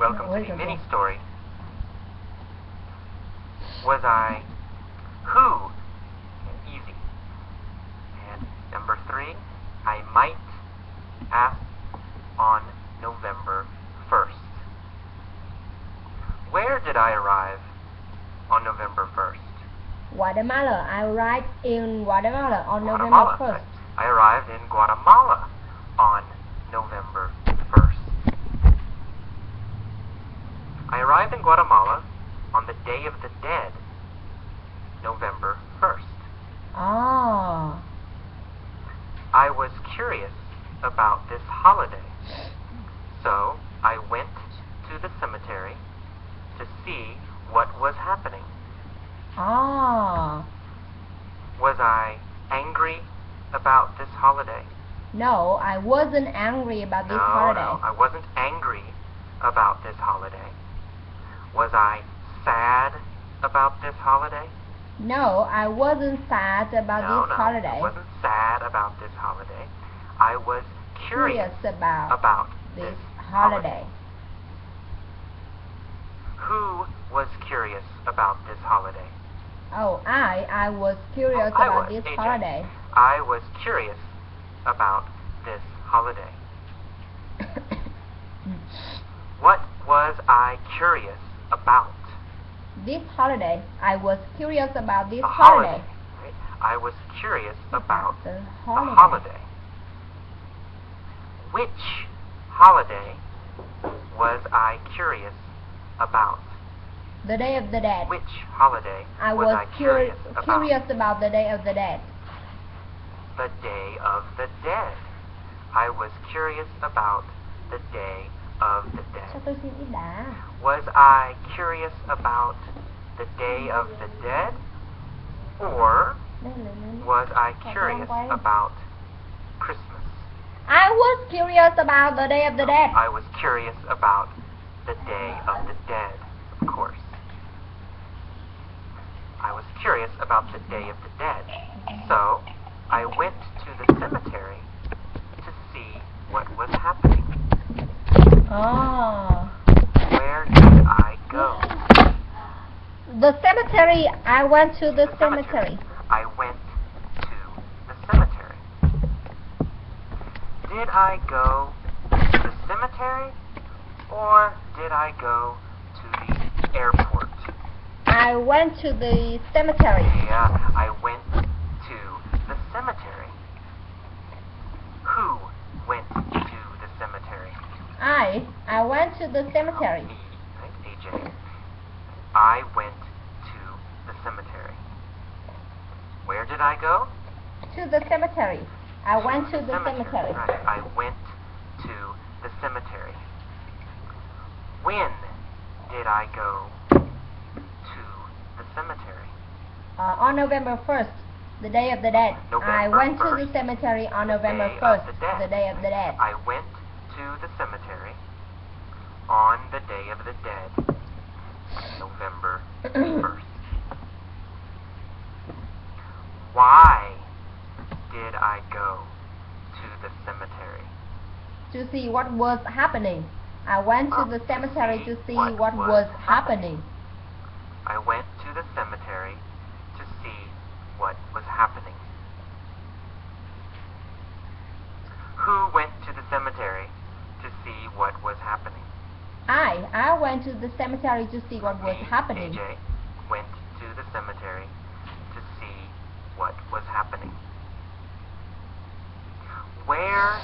welcome to the mini story. Was I who? Easy. And number 3, I might ask on November 1st. Where did I arrive on November 1st? Guatemala. I arrived in Guatemala on November 1st. I arrived in Guatemala on November 1st. I arrived in Guatemala on the Day of the Dead, November 1st. Ah. I was curious about this holiday, so I went to the cemetery to see what was happening. Ah. Was I angry about this holiday? No, I wasn't angry about this holiday. No, I wasn't angry about this holiday. Was I sad about this holiday? No, I wasn't sad about this holiday. I wasn't sad about this holiday. I was curious about this holiday. Who was curious about this holiday? Oh, I was curious about this AJ. holiday. I was curious about this holiday. What was I curious about? This holiday. I was curious about this holiday. Right? I was curious about the holiday. Which holiday was I curious about? The Day of the Dead. Which holiday was I curious about? Curious about the Day of the Dead. The Day of the Dead. I was curious about the Day of the Dead. Was I curious about the Day of the Dead? Or was I curious about Christmas? I was curious about the Day of the Dead. I was curious about the Day of the Dead, of course. I was curious about the Day of the Dead. So, I went to the cemetery to see what was happening. Ah. Where did I go? The cemetery. I went to the cemetery. I went to the cemetery. Did I go to the cemetery or did I go to the airport? I went to the cemetery. Yeah, I went to the cemetery. Who went to the cemetery? I went to the cemetery. Me, right, AJ. I went to the cemetery. Where did I go? To the cemetery. I went to the cemetery. Right, I went to the cemetery. When did I go to the cemetery? On November 1st, the Day of the Dead. I went to the cemetery on November 1st, the Day of the Dead. I went to the cemetery on the Day of the Dead, November 1st. Why did I go to the cemetery? To see what was happening. I went to the cemetery to see what was happening. I went to the cemetery to see what was happening. Who went to the cemetery to see what was happening? I went to the cemetery to see what was happening. AJ went to the cemetery to see what was happening. Where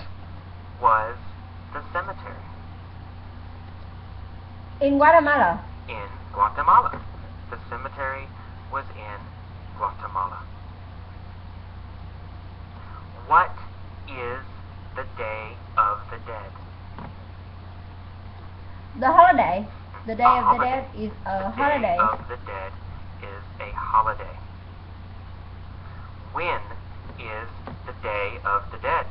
was the cemetery? In Guatemala. In Guatemala. The cemetery was in Guatemala. What is the Day of the Dead? The holiday. The Day of the Dead is a holiday. The Day of the Dead is a holiday. When is the Day of the Dead?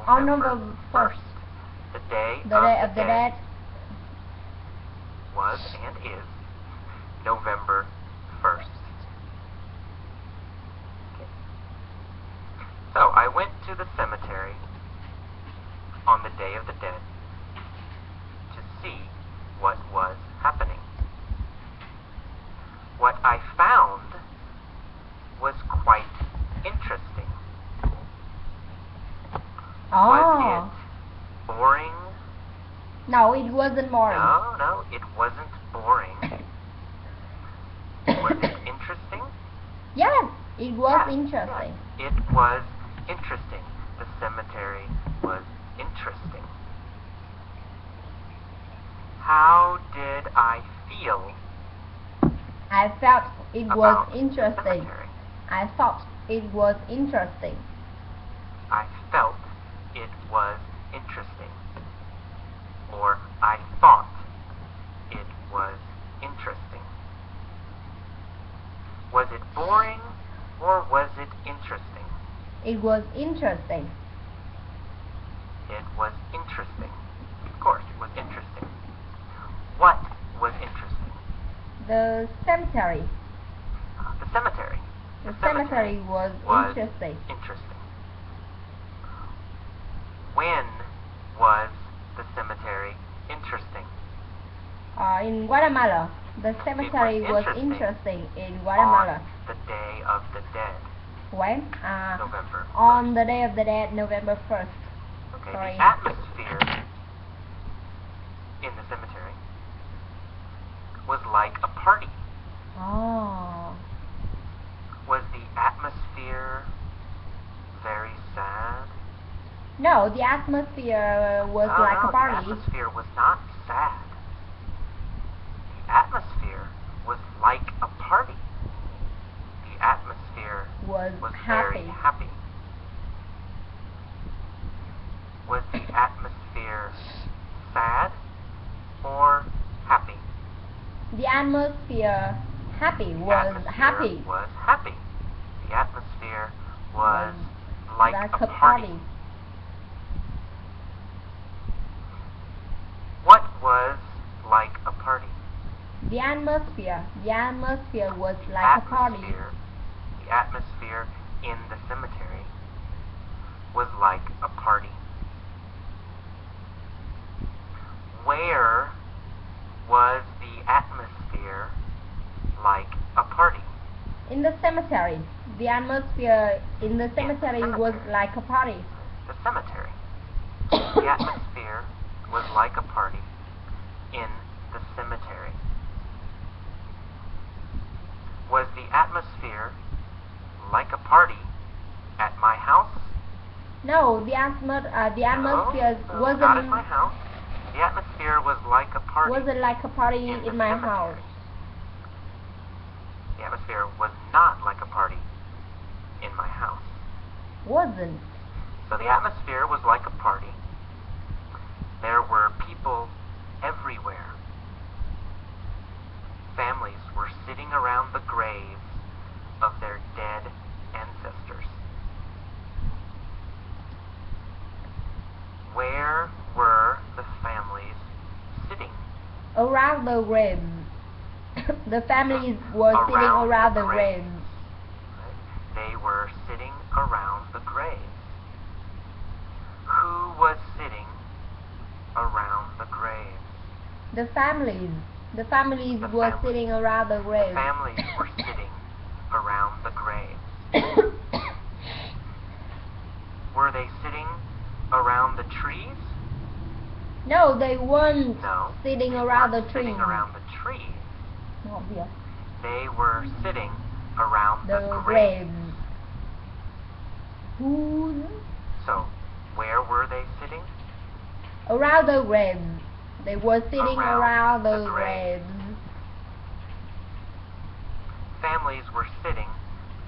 On November 1st. The Day of the Dead was and is November 1st. Okay. So I went to the cemetery on the Day of the Dead to see what was happening. What I found was quite interesting. Was it boring? No, it wasn't boring. No, it wasn't boring. Was it interesting? Yes, it was interesting. Yes, it was interesting. The cemetery was interesting. How did I feel? I felt it was interesting. I thought it was interesting. I felt it was interesting. Or I thought it was interesting. Was it boring or was it interesting? It was interesting. It was interesting. Of course, it was interesting. What was interesting? The cemetery. The cemetery. The cemetery was interesting. When was the cemetery interesting? In Guatemala. The cemetery was interesting in Guatemala. On the Day of the Dead. When? November 1st. On the Day of the Dead, November 1st. Okay, Sorry. the atmosphere in the cemetery was like a party. Oh. Was the atmosphere very sad? No, the atmosphere was like a party. The atmosphere was not sad. The atmosphere was like a party. The atmosphere was very happy. Was the atmosphere sad or happy? The atmosphere was happy. Was happy. The atmosphere was like a party. What was like a party? The atmosphere was like a party. The atmosphere in the cemetery was like a party. Where was the atmosphere like a party? In the cemetery. The atmosphere in the cemetery was like a party. The cemetery. The atmosphere was like a party in the cemetery. Was the atmosphere like a party at my house? No, the atmosphere wasn't. Not at my house. The atmosphere was like a party. Wasn't like a party in my house. The atmosphere was not like a party in my house. Wasn't. So the atmosphere was like a party. There were people everywhere. Families were sitting around the graves of their dead ancestors. Where were the families sitting? Around the graves. The families were sitting around the graves. They were sitting around the graves. Who was sitting around the graves? The families. The families were sitting around the graves. The families were sitting around the graves. Were they sitting around the trees? No, they weren't sitting around the trees. Sitting around the trees. No, yeah. They were sitting around the graves. So, where were they sitting? Around the graves. They were sitting around the graves. Families were sitting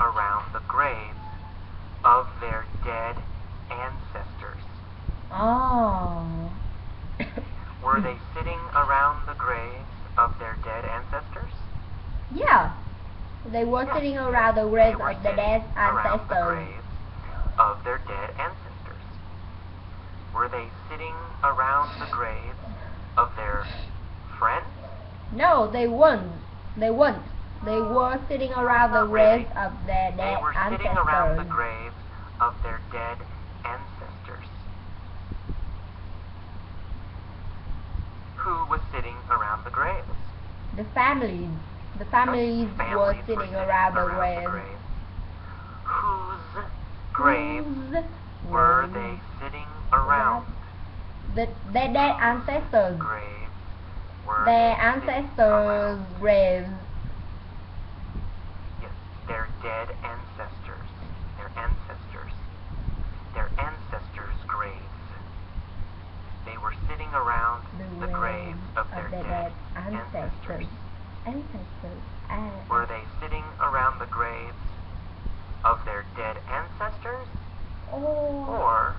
around the graves of their dead ancestors. Oh. Were they sitting around the graves of their dead ancestors? Yeah. They were sitting around the graves of the dead ancestors. The graves of their dead ancestors. Were they sitting around the graves of their friends? No, they weren't. They weren't. They were sitting around the graves of their dead ancestors. They were sitting around the graves of their dead ancestors. the graves? The families. The families were sitting around the graves. Whose graves were they sitting around? Their dead ancestors. Graves were Their they ancestors' graves. Yes, their dead ancestors. Their ancestors. Their ancestors' graves. They were sitting around the graves of their dead ancestors. Were they sitting around the graves of their dead ancestors? Or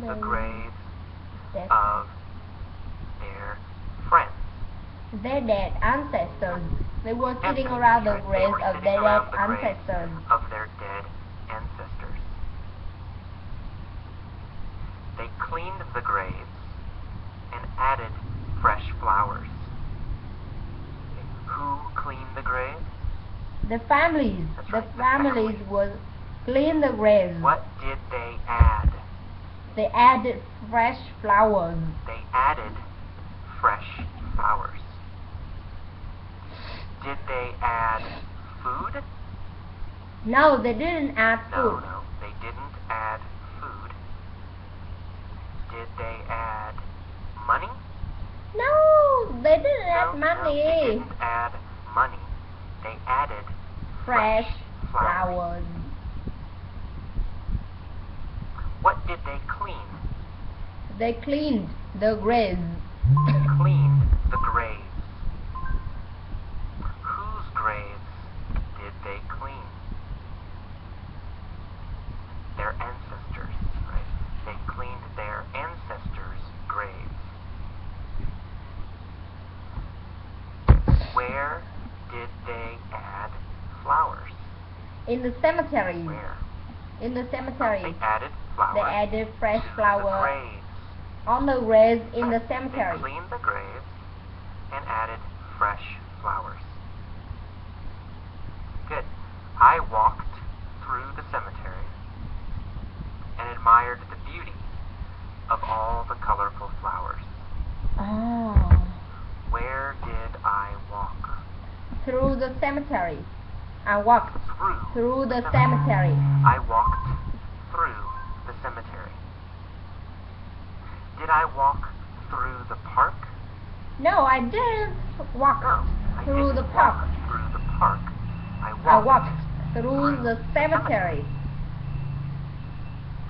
the graves of their friends? Their dead ancestors. They were sitting around the graves of their dead ancestors. Of their dead ancestors. They cleaned the graves and added fresh flowers. Who cleaned the graves? The families. That's The right, families would clean the graves. What did they add? They added fresh flowers. They added fresh flowers. Did they add food? No, they didn't add food. No, they didn't add food. Did they add money? No, they didn't add money. No, they didn't add money. They added Fresh flowers. flowers. What did they clean? They cleaned the graves. Cleaned the graves. Whose graves did they clean? Their ancestors, right? They cleaned their ancestors' graves. Where did they add flowers? In the cemetery. Where? In the cemetery. They added flowers. They added fresh to flowers the graves. on the graves in the They cemetery. cleaned the graves and added fresh flowers. Good. I walked through the cemetery and admired the beauty of all the colorful flowers. Oh. Where did I walk? Through the cemetery. I walked through the cemetery. I walked through the cemetery. Did I walk through the park? No, I didn't walk through the park. Through the park. I walked through the cemetery.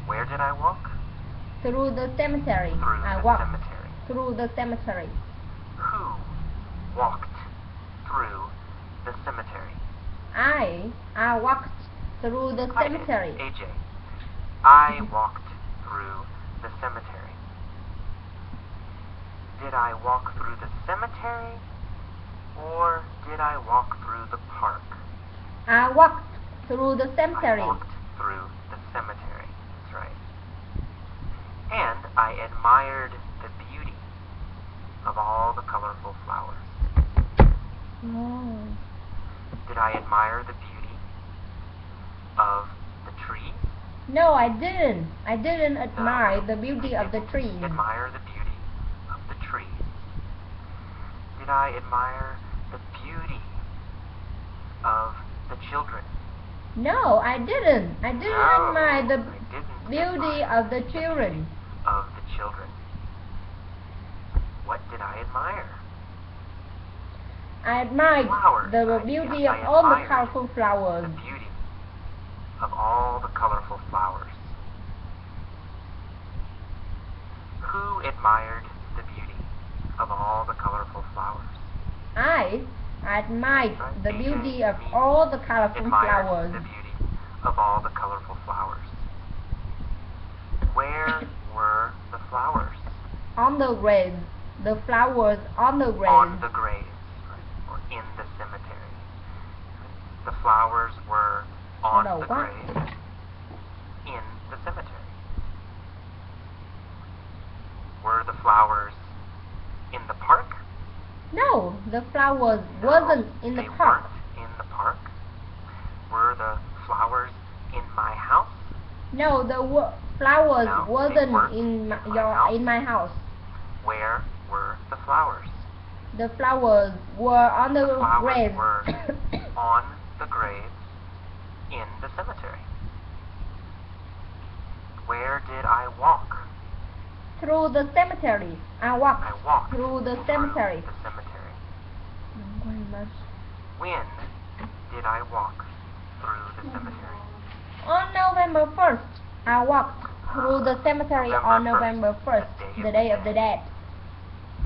Where did I walk? Through the cemetery. Through I the walked cemetery. through the cemetery. Who walked through the cemetery? I walked through the cemetery. AJ. I walked through the cemetery. Did I walk through the cemetery or did I walk through the park? I walked through the cemetery. I walked through the cemetery. That's right. And I admired the beauty of all the colorful flowers. Oh. Did I admire the beauty of the trees? No, I didn't. I didn't admire the beauty of the trees. Admire the beauty of the trees. Did I admire the beauty of the children? No, I didn't. I didn't admire the beauty of the children. Of the children. What did I admire? I admired Flowers. the beauty of all the colorful flowers. The beauty of all the colorful flowers. Who admired the beauty of all the colorful flowers? I admired the beauty of all the colorful flowers. The beauty of all the colorful flowers. Where were the flowers? On the graves. The flowers on the graves. On the graves. Or in the cemetery. The flowers were on the graves in the cemetery. Were the flowers in the park? No, the flowers wasn't in the park. Weren't in the park. Were the flowers in my house? No, the flowers wasn't weren't in my house. my house. Where were the flowers? The flowers were on the flowers graves. were on the graves in the cemetery. Where did I walk? Through the cemetery. I walked through the cemetery. The cemetery. When did I walk through the cemetery? On November 1st, I walked through the cemetery on November 1st, the Day of the Dead.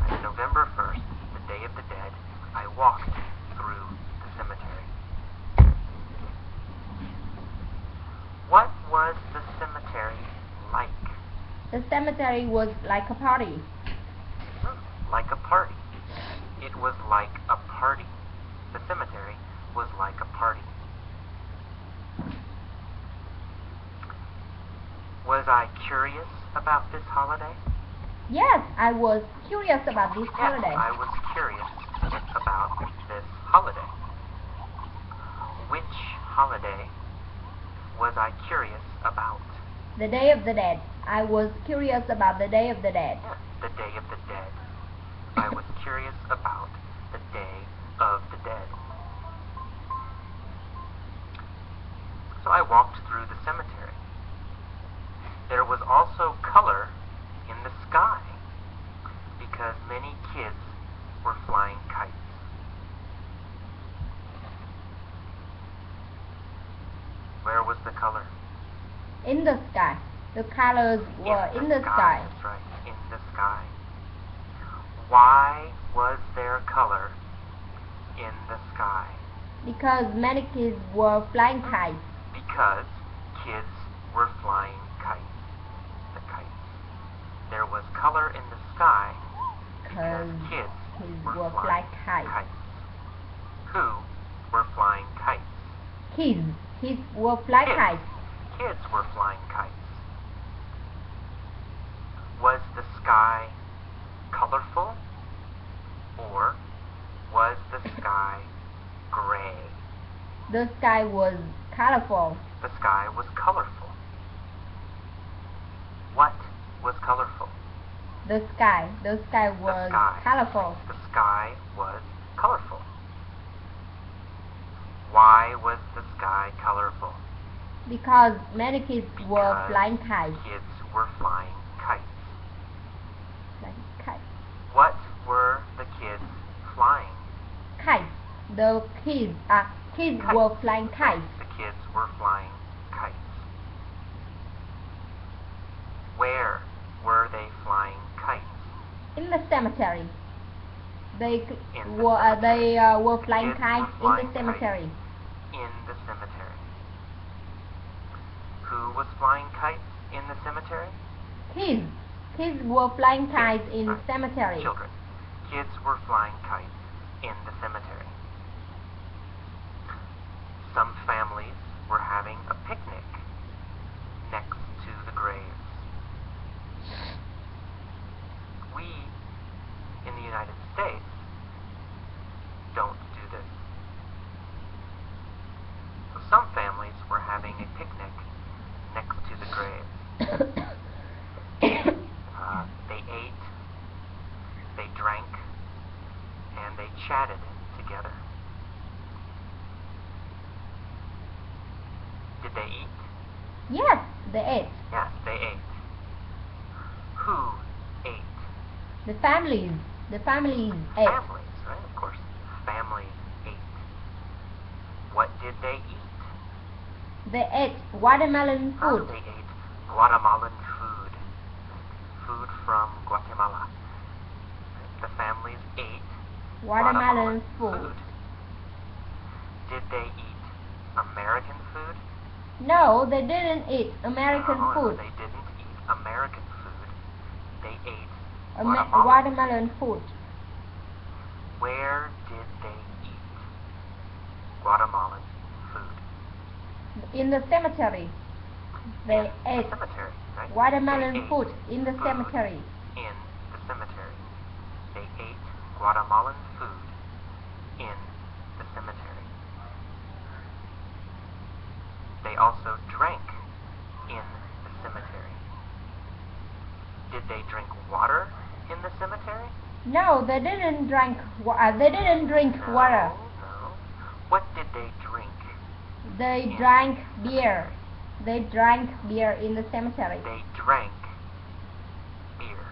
On November 1st, the Day of the Dead, I walked through the cemetery. What was the cemetery like? The cemetery was like a party. Like a party. It was like a party. The cemetery was like a party. Was I curious about this holiday? Yes, I was curious about this holiday. Yes, I was curious about this holiday. Which holiday was I curious about? The Day of the Dead. I was curious about the Day of the Dead. Yes, the Day of the Dead. I was curious about the Day of the Dead. So I walked through the cemetery. There was also color in the sky because many kids were flying kites. Where was the color? In the sky. The colors were in the sky. That's right, in the sky. Why was there color in the sky? Because many kids were flying kites. Because kids were flying kites. The kites. There was color in the sky because kids were flying kites. Who were flying kites? Kids. Kids were flying kites. Kids were flying kites. Was the sky colorful or was the sky gray? The sky was colorful. The sky was colorful. What was colorful? The sky. The sky was colorful. The sky was colorful. Why was the sky colorful? Because many kids were flying kites. Kids were flying kites. Kites. What were the kids flying? Kites. The kids were flying kites. The kids were flying kites. Where were they flying kites? In the cemetery. They were flying kites in the cemetery. In the cemetery. Who was flying kites in the cemetery? Kids. Kids were flying kites in the cemetery. Children. Kids were flying kites in the cemetery. Some families were having a picnic next to the graves. We, in the United States, don't do this. So some families were having a picnic next to the graves. They ate, they drank, and they chatted together. Did they eat? Yes, they ate. Yes, they ate. Who ate? The families. The families ate. Families, right? Of course. Families ate. What did they eat? They ate watermelon food. They ate Guatemalan food. Food from Guatemala. The families ate watermelon food. Did they eat American food? No, they didn't eat American food. They didn't eat American food. They ate watermelon food. Where did they eat Guatemalan food? In the cemetery. They ate watermelon food in the cemetery. In the cemetery. They ate Guatemalan food in the cemetery. They also drank in the cemetery. Did they drink water in the cemetery? No, they didn't drink. They didn't drink water. No. What did they drink? They drank beer. They drank beer in the cemetery. They drank beer.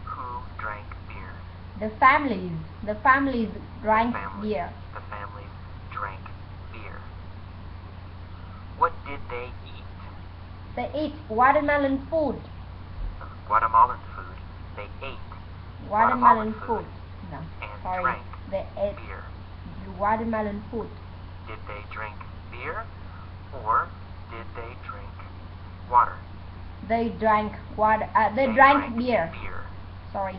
Who drank beer? The families. The families drank beer. The families drank beer. What did they eat? They ate watermelon food. Guatemalan food. They ate Watermelon food. No, and sorry. drank They ate beer. watermelon food. Did they drink beer or did they drink water? They drank water. They drank beer. Sorry.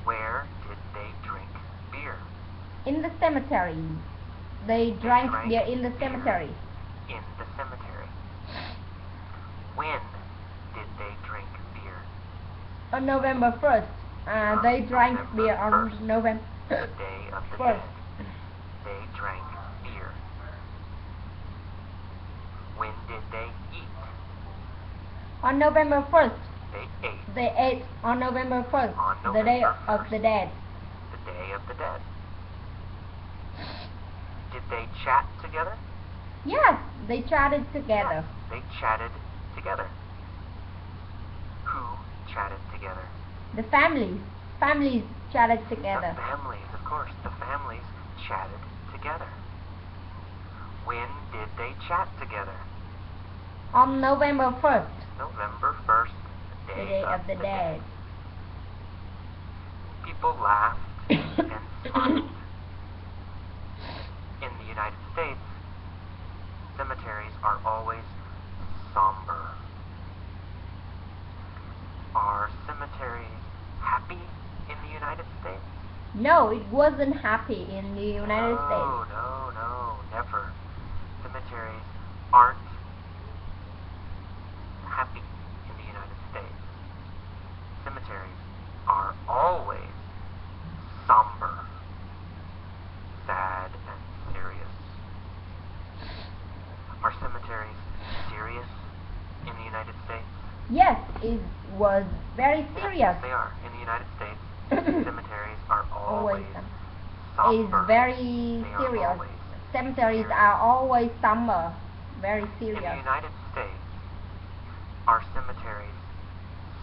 Where did they drink beer? In the cemetery. They drank beer in the cemetery. In the cemetery. When did they drink beer? On November 1st. They drank beer on November the day of the 1st. dead. They drank beer. When did they eat? On November 1st. They ate. They ate on November 1st. On the November day 1st. of the dead. The day of the dead. Did they chat together? Yes, they chatted together. They chatted together. Who chatted together? The families. Families chatted together. The families, of course. The families chatted together. When did they chat together? On November 1st. November 1st, the day of the dead. People laughed and smiled. In the United States, cemeteries are always somber. Are cemeteries happy in the United States? No, it wasn't happy in the United States. No, never. Cemeteries aren't happy in the United States. Cemeteries are always somber, sad, and serious. Are cemeteries serious in the United States? Yes, it was very serious. Yes, they are. In the United States, cemeteries are always somber. It's very serious. Cemeteries are always somber, very serious. In the United States, are cemeteries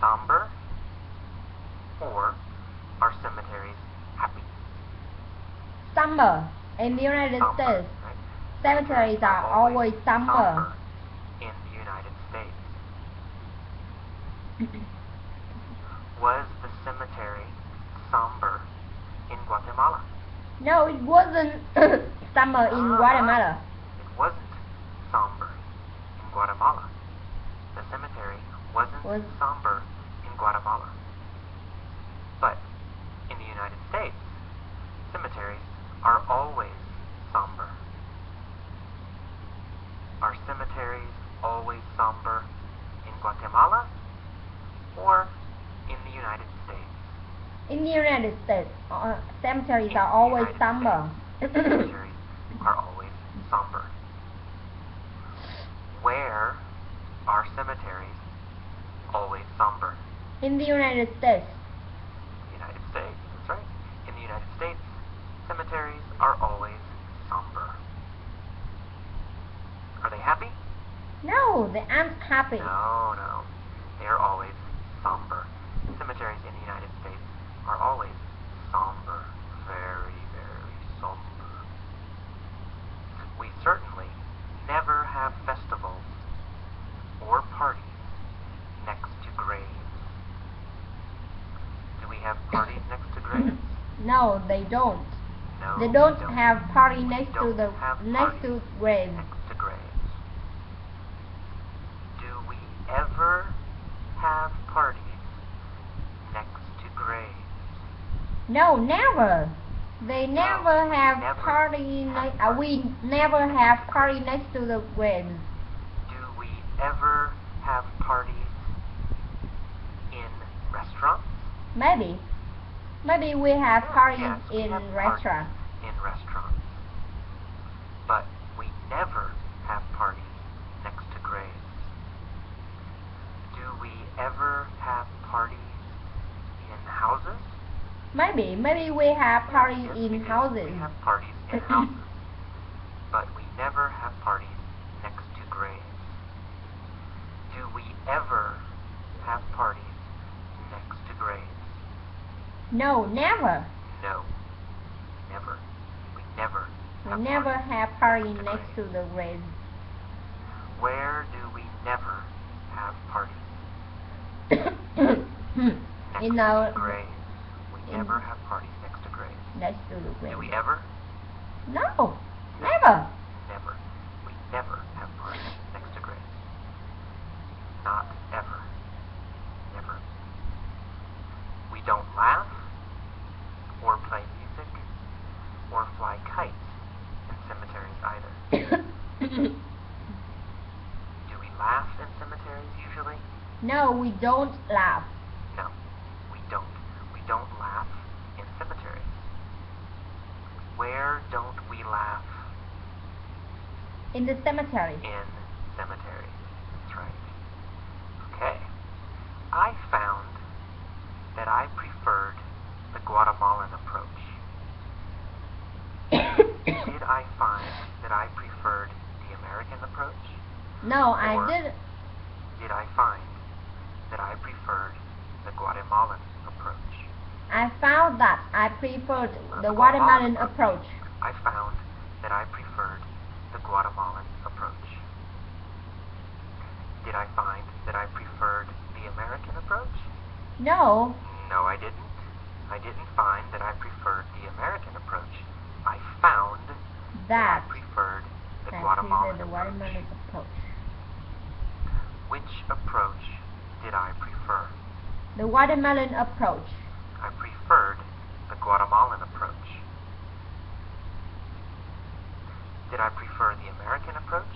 somber or are cemeteries happy? Somber. In the United States, right? cemeteries are always somber. In the United States. Was the cemetery somber in Guatemala? No, it wasn't somber in Guatemala. It wasn't somber in Guatemala. The cemetery wasn't somber in Guatemala. But in the United States, cemeteries are always somber. Are cemeteries always somber in Guatemala or in the United States? In the United States, cemeteries are always somber. Cemeteries are always somber. Where are cemeteries always somber? In the United States. United States, that's right. In the United States, cemeteries are always somber. Are they happy? No, they aren't happy. No. They are always somber. Cemeteries in the United States are always somber. Very, very somber. We certainly never have festivals or parties next to graves. Do we have parties next to graves? No, they don't. No, they don't have party next to the next to graves. Next to graves. Do we ever have parties next to graves? No, never. They never have party. We never have party next to the graves. Do we ever have parties in restaurants? Maybe we have parties in restaurants. In restaurants. But we never have parties next to graves. Do we ever have parties houses? Maybe we have parties Yes, in houses. We have parties in houses, but we never have parties next to graves. Do we ever have parties next to graves? No, never. No, never. We never We never have parties next to the graves. Where do we never have parties? You know, graves. We never have parties next to graves. Next to the grave. Do we ever? No, never. Never. We never have parties next to graves. Not ever. Never. We don't laugh, or play music, or fly kites in cemeteries either. Do we laugh in cemeteries usually? No, we don't laugh. No, we don't. We don't laugh in cemeteries. Where don't we laugh? In the cemetery. In cemeteries. That's right. Okay. I found that I preferred the Guatemalan approach. Did I find that I preferred the American approach? No, Or I didn't. Did I find that I preferred the Guatemalan approach? I found that I preferred the Guatemalan approach. I found that I preferred the Guatemalan approach. Did I find that I preferred the American approach? No, No, I didn't. I didn't find that I preferred the American approach. I found that I preferred the I Guatemalan preferred the approach. Guatemalan approach. Which approach did I prefer? The Guatemalan approach. I preferred the Guatemalan approach. Did I prefer the American approach?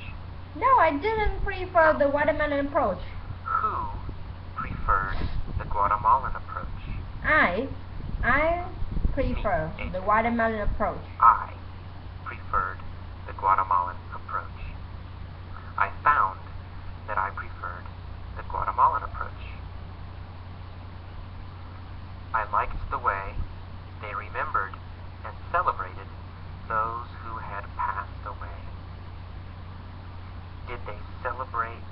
No, I didn't prefer the Guatemalan approach. Who preferred the Guatemalan approach? I prefer the Guatemalan approach. I preferred the Guatemalan approach. I found that I preferred the Guatemalan approach. I liked the way they remembered and celebrated those who had passed away. Did they celebrate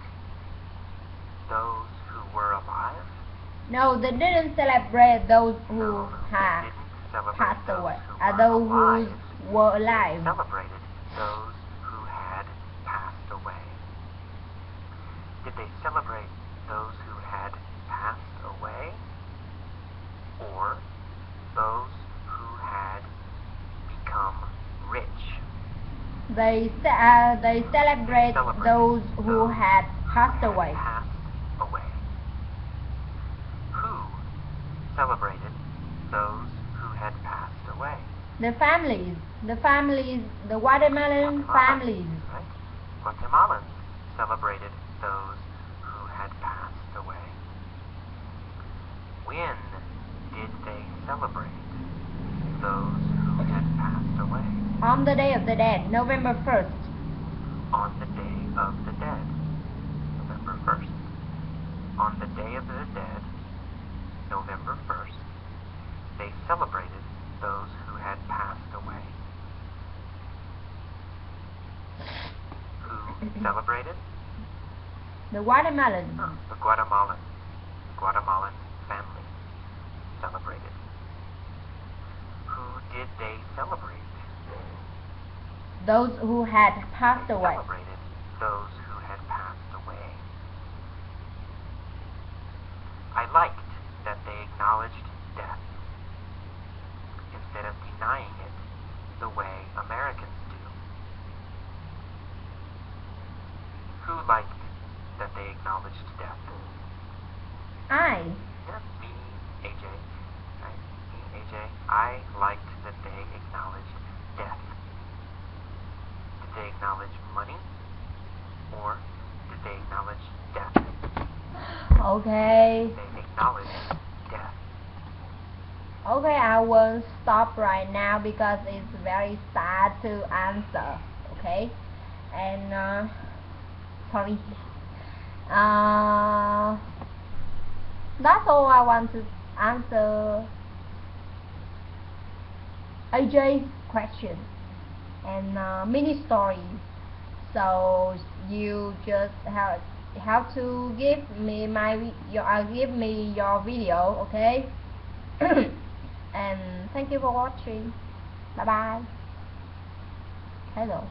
those who were alive? No, they didn't celebrate those who had They didn't celebrate passed those away. who were Those alive. who were alive. They celebrated those who had passed away. Did they celebrate those who had passed away? Or those who had become rich? They celebrate those who had passed away. Passed away. Who celebrated those who had passed away? The families, the Guatemalan families. Right? Guatemalans celebrated those who had passed away. When did they celebrate those who had passed away? On the Day of the Dead, November 1st. On the Day of the Dead, November 1st. On the Day of the Dead, November 1st, they celebrated those who had passed away. Who celebrated? The Guatemalan. The Guatemalan family celebrated. Who did they celebrate? Those who had passed away. Celebrated those who had passed away. I liked that they acknowledged death instead of denying it the way Americans do. Who liked that they acknowledged death? I. Yeah, me, AJ. Right? Me, AJ. I liked that they acknowledged death. Did they acknowledge money? Or did they acknowledge death? Okay. They acknowledged death. Okay, I will stop right now because it's very sad to answer. Okay? And sorry. That's all I want to answer AJ's question and mini story. So you just have to give me give me your video, okay? And thank you for watching. Bye bye. Hello.